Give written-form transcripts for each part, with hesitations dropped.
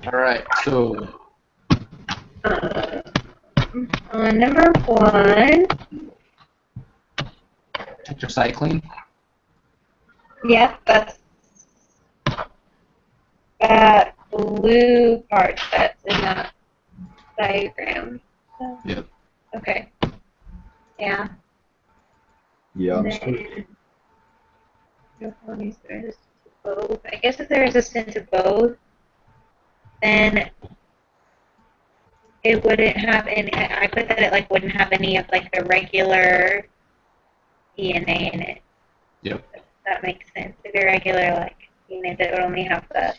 Alright, so Number 1. tetracycline. Yep, that's that blue part that's in that diagram. Yep. Okay. Yeah. Yeah, And I'm still. then, both. I guess if they're resistant to both, then it wouldn't have any. I put that it like wouldn't have any of like the regular DNA in it. Yep. That makes sense. The irregular like DNA that would only have the.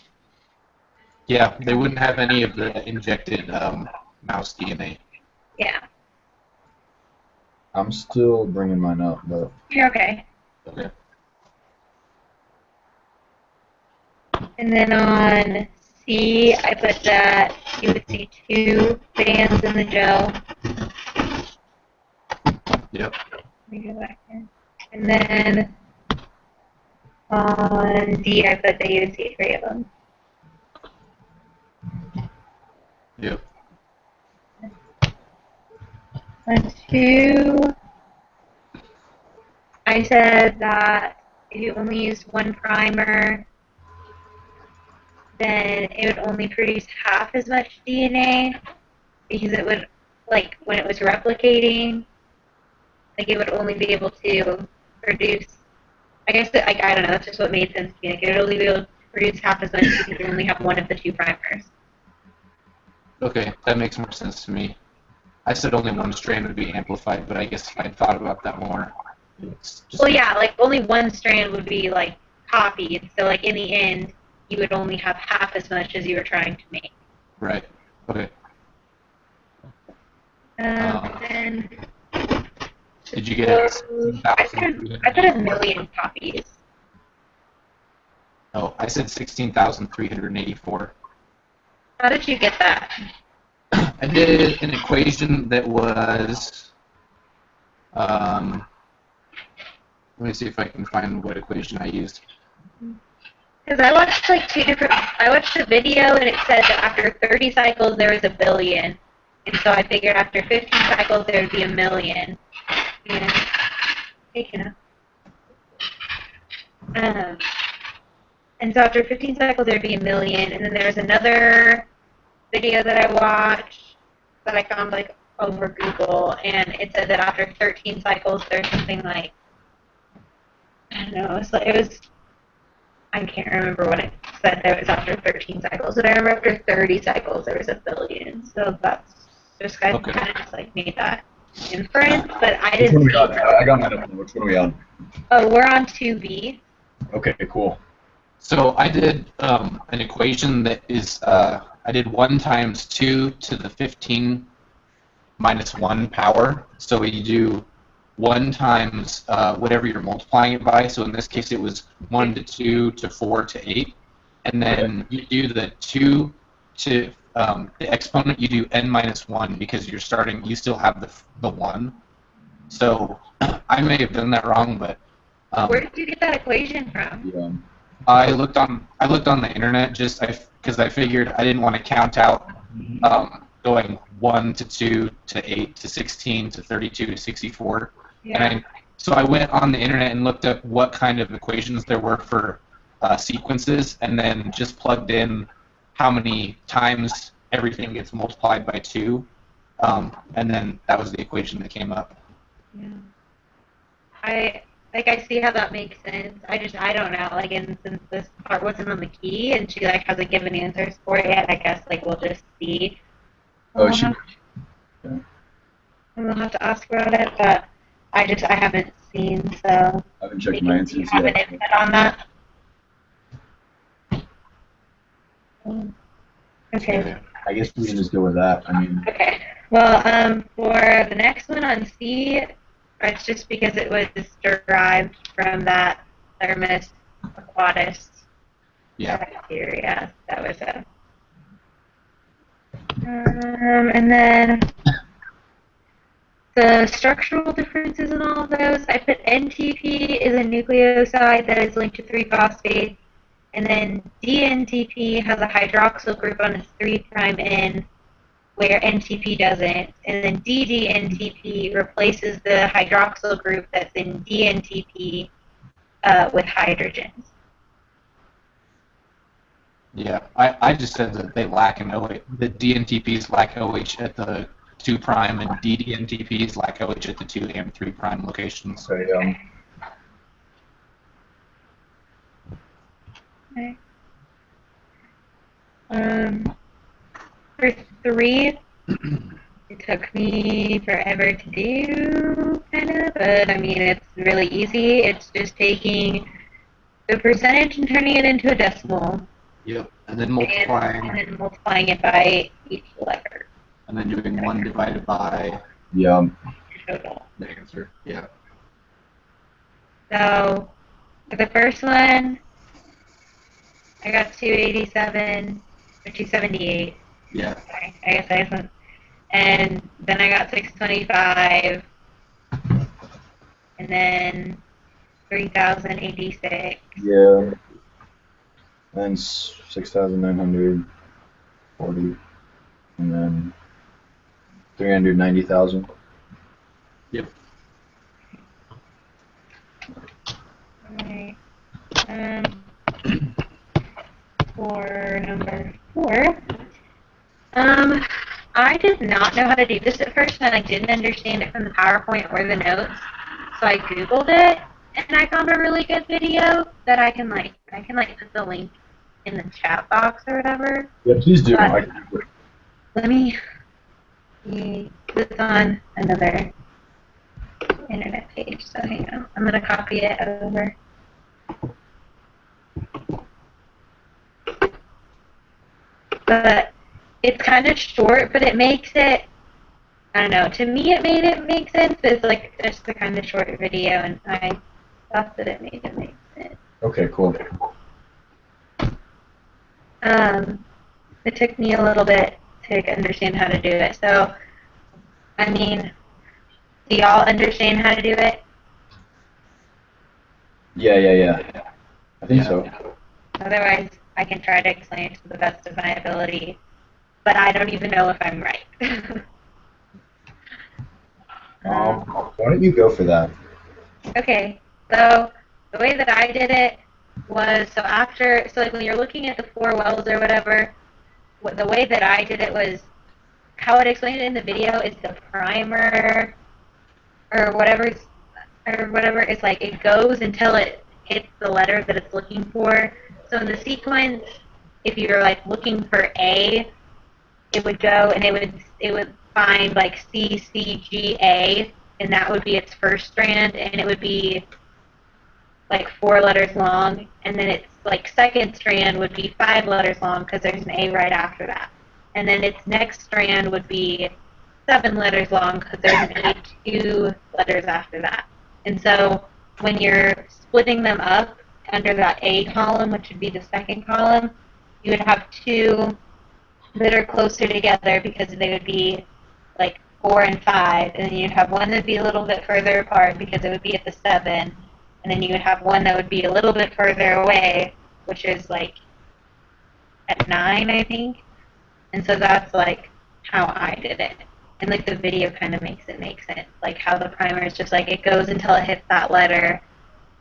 Yeah, they wouldn't have any of the injected mouse DNA. Yeah. I'm still bringing mine up, but You're okay. Okay. And then on C, I put that you would see 2 bands in the gel. Yep. Let me go back here. And then on D, I put that you would see 3 of them. Yep. On 2, I said that if you only used 1 primer, then it would only produce half as much DNA because it would, like, when it was replicating, like, it would only be able to produce, I guess, I don't know, that's just what made sense to me. Like, it would only be able to produce half as much because you only have one of the 2 primers. Okay, that makes more sense to me. I said only one strand would be amplified, but I guess if I'd thought about that more, it's just... Well, yeah, like, only one strand would be, like, copied, so, like, in the end, you would only have half as much as you were trying to make. Right. Okay. Then Did you get it? I put 1,000,000 copies. Oh, I said 16,384. How did you get that? I did an equation that was... let me see if I can find what equation I used. Because I watched like 2 different. I watched a video and it said that after 30 cycles there was 1,000,000,000, and so I figured after 15 cycles there would be 1,000,000. And and so after 15 cycles there would be 1,000,000, and then there was another video that I watched that I found like over Google, and it said that after 13 cycles there's something like, I don't know, it was I can't remember what it said there was after 13 cycles, but I remember after 30 cycles there was 1,000,000,000. So that's just kind of just like made that inference, but I which one didn't are we on? I got mine up. Which one are we on? Oh, we're on 2B. Okay, cool. So I did an equation that is, I did 1 times 2 to the 15 minus 1 power. So you do 1 times whatever you're multiplying it by. So in this case, it was 1 to 2 to 4 to 8. And then you do the 2 to the exponent, you do n minus 1 because you're starting, you still have the 1. So I may have done that wrong, but... where did you get that equation from? Yeah. I looked on the internet just because I figured I didn't want to count out going 1 to 2 to 8 to 16 to 32 to 64. Yeah. And so I went on the internet and looked up what kind of equations there were for sequences, and then just plugged in how many times everything gets multiplied by 2, and then that was the equation that came up. Yeah. I see how that makes sense. I don't know. Like, and since this part wasn't on the key, and she like hasn't given answers for it yet, I guess like we'll just see. Oh, We'll have to ask about it, but I haven't seen, so. I haven't checked my answers have yet. an input on that. Okay. I guess we can just go with that. I mean. Okay. Well, for the next one on C, it's just because it was derived from that Thermus aquatis bacteria. That was a. And then the structural differences in all of those, I put NTP is a nucleoside that is linked to 3-phosphate, And then DNTP has a hydroxyl group on its 3' end, where NTP doesn't. And then DDNTP replaces the hydroxyl group that's in DNTP with hydrogens. Yeah, I just said that they lack an OH. The DNTPs lack OH at the 2' and DDNTPs lack OH at the 2' and 3' locations. So, Okay. For 3, it took me forever to do, kind of, but I mean, it's really easy. It's just taking the percentage and turning it into a decimal. Yep, and then multiplying. And then multiplying it by each letter. And then doing 1 divided by yeah. Total. the answer. Yeah. So, for the first one, I got 287, or 278. Yeah. Sorry, I guess I just went. And then I got 625, and then 3,086. Yeah. And 6,940. And then 390,000. Yep. Alright. For number 4, I did not know how to do this at first, and I didn't understand it from the PowerPoint or the notes, so I Googled it, and I found a really good video that I can put the link in the chat box or whatever. Yeah, please do. Let me see. It's on another internet page, so hang on. I'm going to copy it over. But it's kind of short, but it makes it, I don't know, to me it made it make sense, but it's like just a kind of short video, and I thought that it made it make sense. Okay, cool. It took me a little bit to understand how to do it, so, I mean, do y'all understand how to do it? Yeah. I think so. Otherwise, I can try to explain it to the best of my ability, but I don't even know if I'm right. Why don't you go for that? Okay, so the way that I did it was, so like when you're looking at the 4 wells or whatever, the way that I did it was, how it explained it in the video is the primer, or whatever, it's like it goes until it hits the letter that it's looking for. So in the sequence, if you're like looking for A, it would go and it would find like CCGA, and that would be its first strand, and it would be like 4 letters long, and then its like second strand would be 5 letters long because there's an A right after that, and then its next strand would be 7 letters long because there's an A 2 letters after that. And so when you're splitting them up under that A column, which would be the second column, you would have 2 that are closer together because they would be like 4 and 5, and then you'd have one that would be a little bit further apart because it would be at the 7, and then you would have one that would be a little bit further away, which is like at 9, I think. And so that's like how I did it. And like the video kind of makes it make sense, like how the primer is just like it goes until it hits that letter,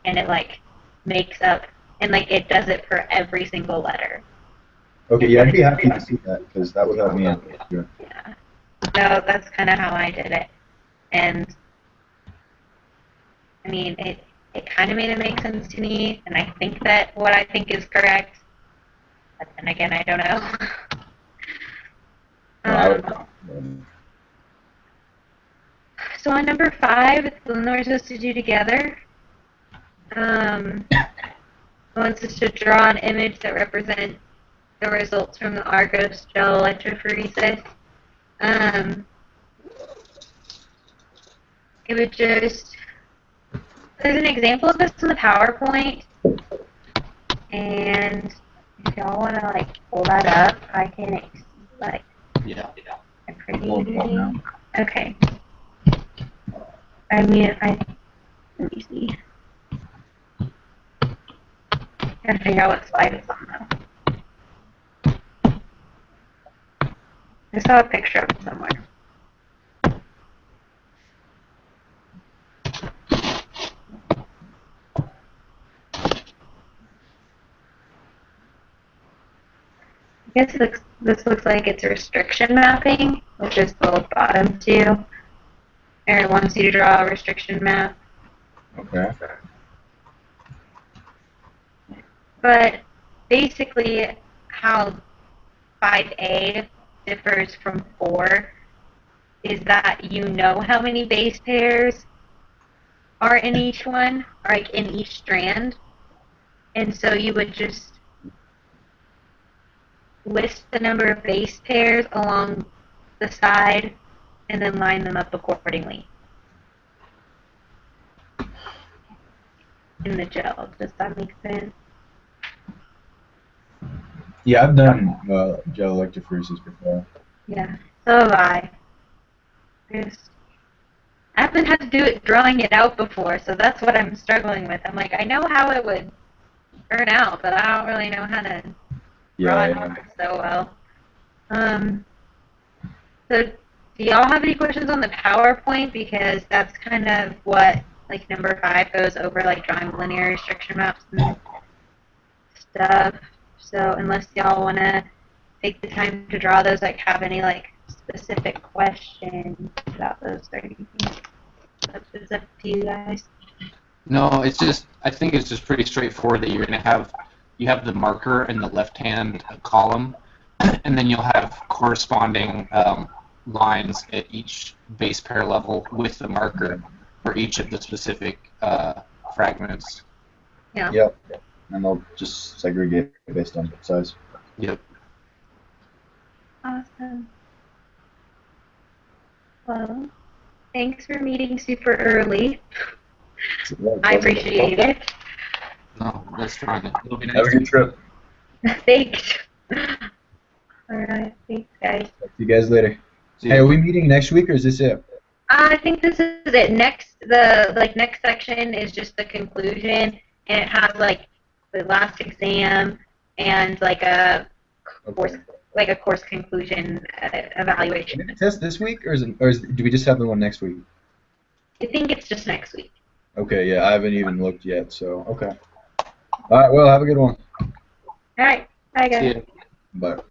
and it like makes up, and like it does it for every single letter. Okay, yeah, I'd be happy to see that because that would help me out. Yeah. So that's kind of how I did it, and I mean it kind of made it make sense to me, and I think that what I think is correct, but then again I don't know. No, I would. So on number 5, it's the one that we're supposed to do together. It wants us to draw an image that represents the results from the Argos gel electrophoresis. It would just, there's an example of this in the PowerPoint, and if y'all want to like pull that up, I can like. Yeah. A pretty Pull it up now. Okay. I mean, let me see. trying to figure out what slide it's on though. I saw a picture of it somewhere. I guess this looks like it's restriction mapping, which is the bottom two. Aaron wants you to draw a restriction map. Okay. But basically, how 5A differs from 4 is that you know how many base pairs are in each one, or like in each strand. And so you would just list the number of base pairs along the side and then line them up accordingly in the gel. Does that make sense? Yeah, I've done gel electrophoresis before. Yeah, so have I. I haven't had to do it drawing it out before, so that's what I'm struggling with. I'm like, I know how it would turn out, but I don't really know how to draw it out so well. So do y'all have any questions on the PowerPoint? Because that's kind of what like number 5 goes over, like drawing linear restriction maps and stuff. So unless y'all want to take the time to draw those, like have any like specific questions about those or anything, it's up to you guys. No, it's just, I think it's just pretty straightforward that you're going to have, you have the marker in the left-hand column, and then you'll have corresponding lines at each base pair level with the marker for each of the specific fragments. Yeah. Yep. And they'll just segregate based on size. Yep. Awesome. Well, thanks for meeting super early. I appreciate it. No, that's fine. It'll be nice. Have a good trip. Thanks. Alright, thanks guys. See you guys later. See ya. Hey, are we meeting next week or is this it? I think this is it. Next section is just the conclusion, and it has like the last exam and like a course conclusion evaluation. Is it test this week or do we just have the one next week? I think it's just next week. Okay, yeah, I haven't even looked yet, so okay. All right, well, have a good one. All right, bye guys. See ya. Bye.